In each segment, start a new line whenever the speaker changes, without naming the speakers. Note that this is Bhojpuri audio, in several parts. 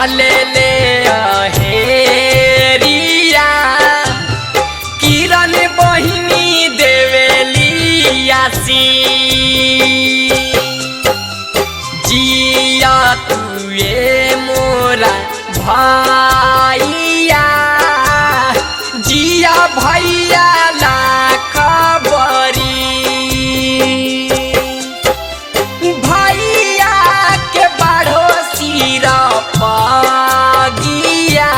चले ले हेरिया किरण बहिनी देवेली आसी जिया तुए मोरा भैया जिया भैया लाख बरी भैया के बाढ़ो सिरा पगिया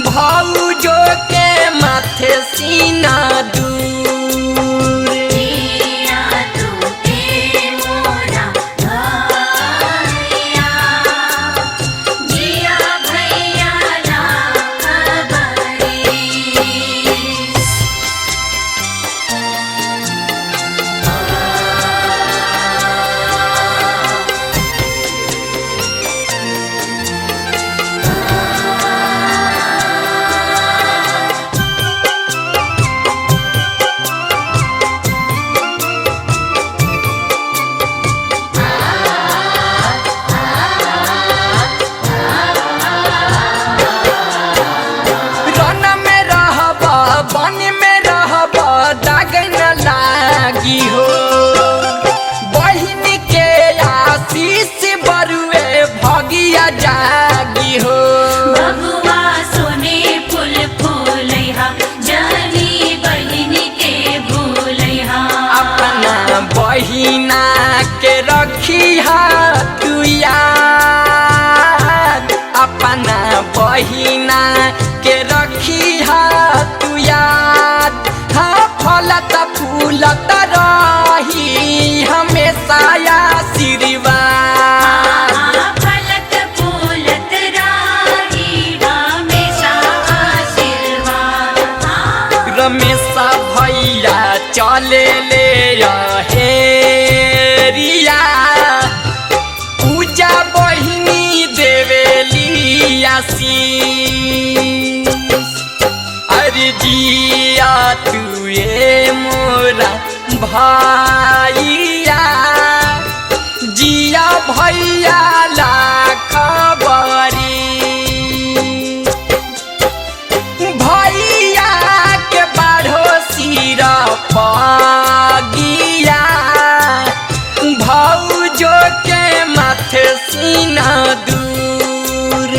भौजो के माथे सीना हो बहिन के आशीष बरुए भगिया जागी हो
भगवा सोने फूल फूलैहा जानी बहिन के भूलैहा
अपना बहिना के रखिहा तू याद अपना बहिना के रखिहा तू याद हाँ फलत फूलत रही हमेशा आशीर्वाद
फलत फूलत रही हमेशा आशीर्वाद
रमेशा भैया चले ले हेरिया पूजा बहिनी देवेली आशीष अरे जिया तुए मोरा भैया जिया भैया लाख बरी भैया के बाढ़ो सिरा पगिया भौजो के माथे सीना दूर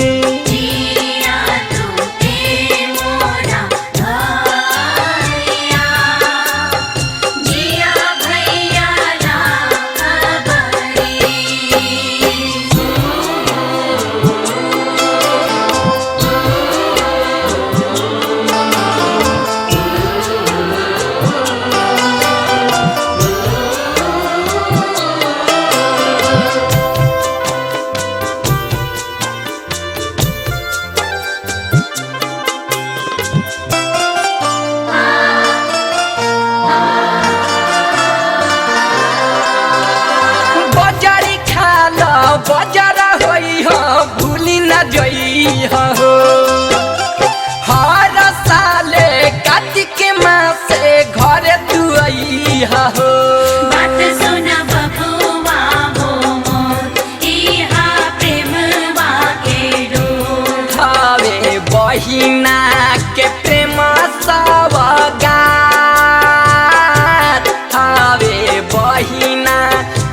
बजारा होई हो भूली न जई हो हर साले कार्तिक मासे घरे तू आई हो
बात सुन बबुआ हो मोर इहा प्रेमवा के डोर
हवे बहिना के प्रेम सवगात हवे बहिना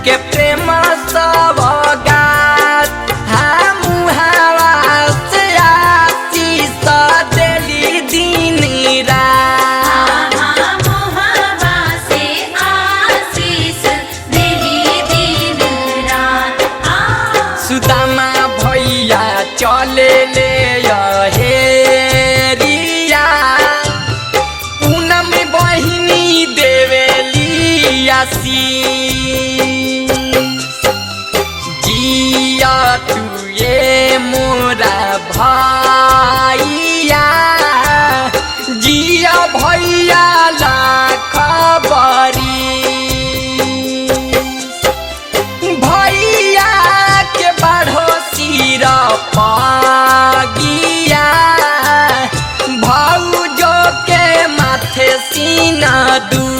के प्रेम सवगात हम हवा से आशीष देली दिन रात
मोहबा से आशीष देली दिन रात
सुदामा भैया चले ले हेरिया पूनम बहिनी देवेली आशीष जिया तुए मोरा भैया जिया भैया लाख बरी भैया के बाढ़ो सिरा पगिया भौजो के माथे सीना दूर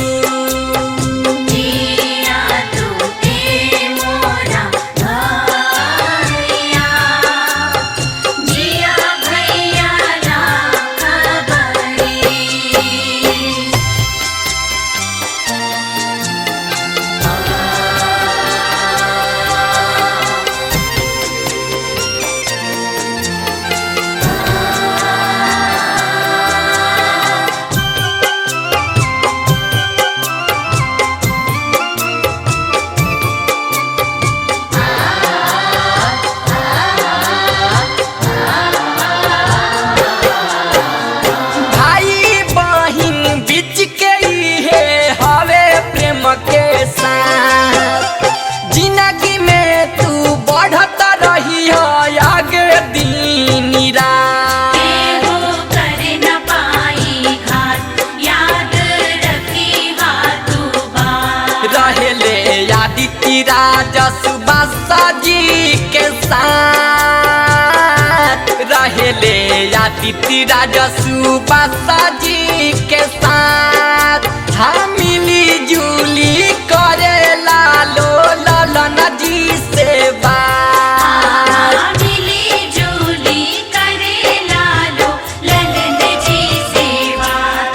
रीति राजा सुबासा जी के साथ हम मिली जुली करे लालो ललन जी से बात।
मिली जुली करे लालो ललन जी से बात।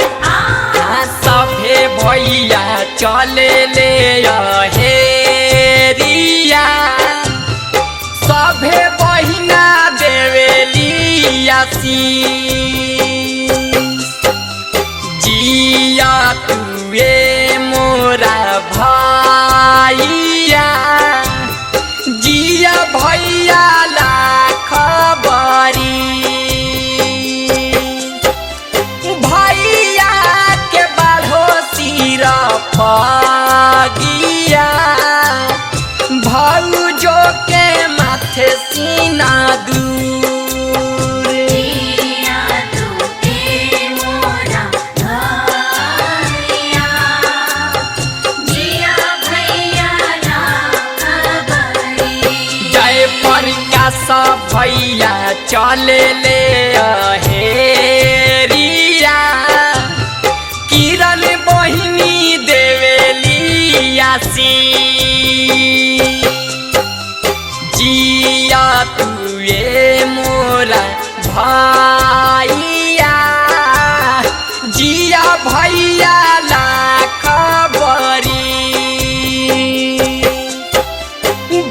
सभे भैया चले ले हेरिया सभे बहिना देवेली आशीष जिया तुए मोरा भैया जिया भैया लाख बरी भैया के बाढ़ो सिर पगिया भौजो के माथे सीना दूर
जिया तुए मोरा भैया जिया भैया लाख बरी।
जय प्रकाश भैया चले ले हेरिया किरण बहिनी देवेली आशीष जिया तुए मोरा भैया जिया भैया लाख बरी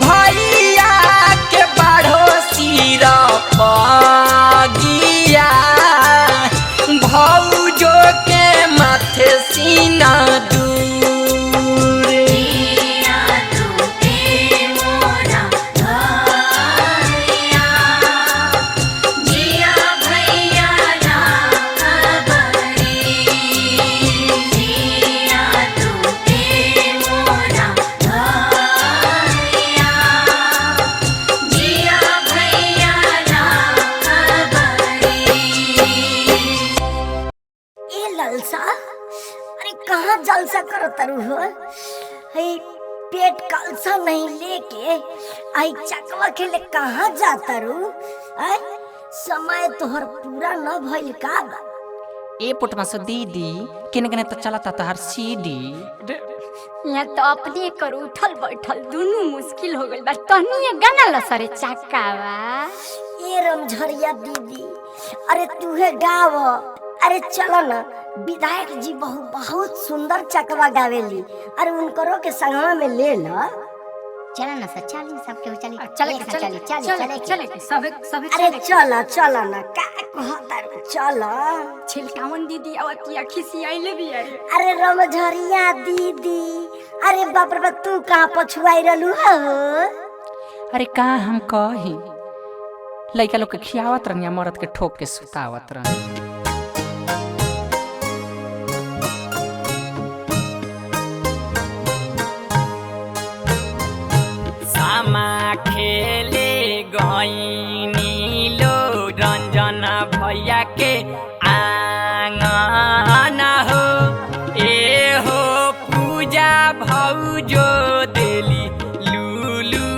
भैया के बाढ़ो सिर पगिया भौजो के माथे सीना दूर
जिया तुए मोरा भैया जिया भैया लाख बरी। जिया तुए मोरा भैया जिया भैया लाख बरी।
ए ललसा, अरे कहाँ जलसा करो तरु हो? हई पेट कलसा नहीं लेके आई चकवा खेले कहाँ जाता रू? आय समय तोहर पूरा न भइल का बा?
ए पुटमा से दीदी किने किने तो चलता तहर सीडी
यहाँ तो अपने कर उठल बैठल दोनों मुश्किल हो गइल बा। तहनी ये गाना लसरे चक्कावा।
ए रमझरिया दीदी, अरे तूहे गाव। अरे चलो ना, विधायक जी बहुत सुंदर चकवा गावेली। अरे उनकरो के संगवा में ले लो।
चला ना सर, चली सबके चली
चले
एक साथ
चले
चली
चले चले सब
अरे चलो ना, का कहता रू? चलो।
छिलकावन दीदी आवतिया खिसी आइले भी अरे
अरे रमझरिया दीदी, अरे बाप रे बाप, तू कहाँ पछुआई रहलू हो?
अरे का हम कही लइका लोग के खियावत रहनी मरद के ठोक के सुतावत रहनी। सामा खेले गईनी लो रंजन भैया के आंगन हो ए हो पूजा भौजो देली लुलु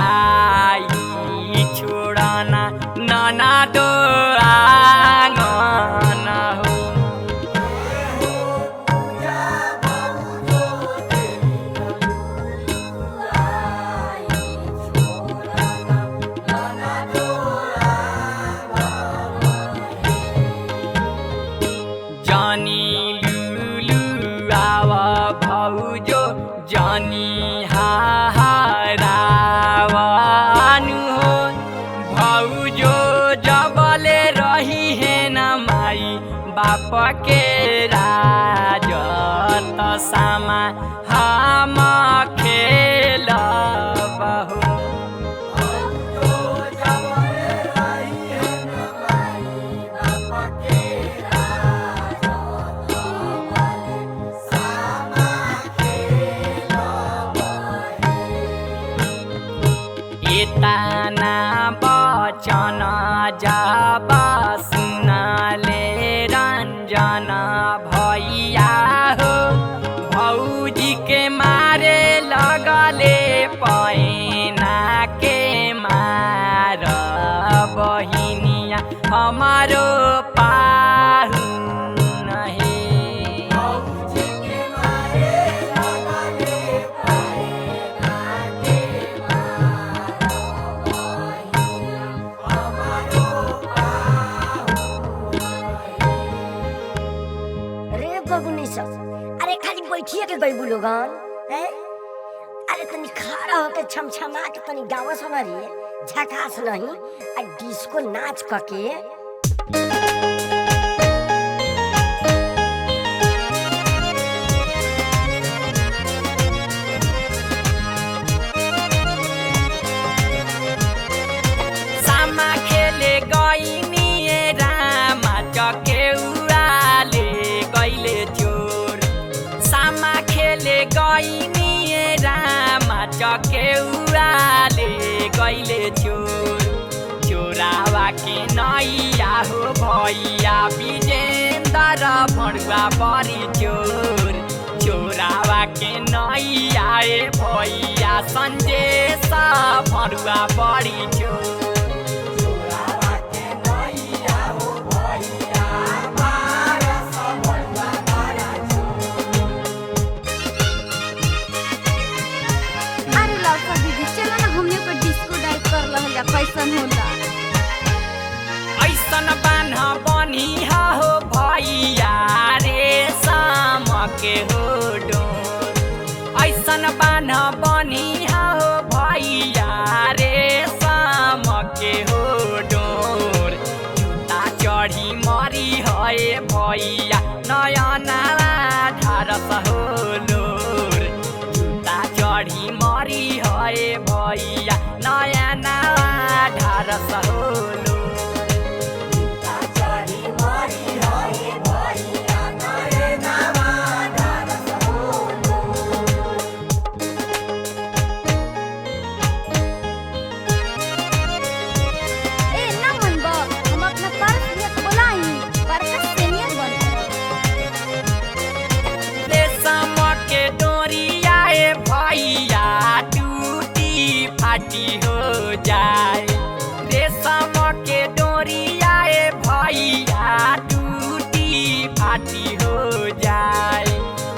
आई छोड़ना नाना दो आंगन हो जानी लुलु आवा भौजो जानी हाहारावानु हो भौजो जबले रही है न माई बाप के राज त सामा हम खेल बहु ताना बचन जाबा सुनाले रंजन भैया हो भौजी के मारे लगले पैना के मार बहिनिया सैया हमारो पाहु नहीं।
रे बबुनी सब, अरे खाली बैठिए के गई लोगन हैं? अरे तनी खड़ा होके छमछमा के तनी गावा सुना रे, झकास नहीं आ डिस्को नाच कके।
सामा खेले गइनी रामा चके उडाले गइले चोर। सामा खेले गइनी रामा चके उडाले गइले चोर। चोरावा के नैया हो भैया विजेन्द्र भणुवा बरी चोर। चोरावा के नैया ए भैया सन्देश भणुवा बरी चोर।
अरे लौका दीदी चलो ना हमने को डिस्को डाइव कर लहल कैसन होला।
ऐसन बान्ह बनिहा हो भैया रे साम के हो डोर। ऐसन बान्ह बनिहा हो भैया रे साम के हो डोर। जुत्ता चढी मरी है भैया नयना ढारस हो लोर। जुत्ता चढी मरी है भैया नयना ढारस हो लोर।
ए ना मन बा हम अपना पर्स लेके बोलाई पर्स सीनियर बन।
रेशम के डोरिया ए भैया टूटी फाटी हो जाए। रेशम के डोरिया ए भैया टूटी फाटी हो जाए।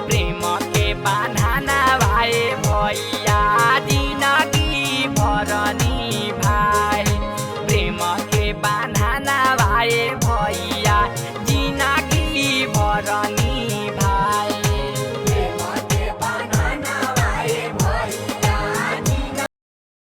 प्रेम के बंधना भाई भैया जिंदगी भरनी भाई। प्रेम के बंधना भाई भैया जिंदगी भरनी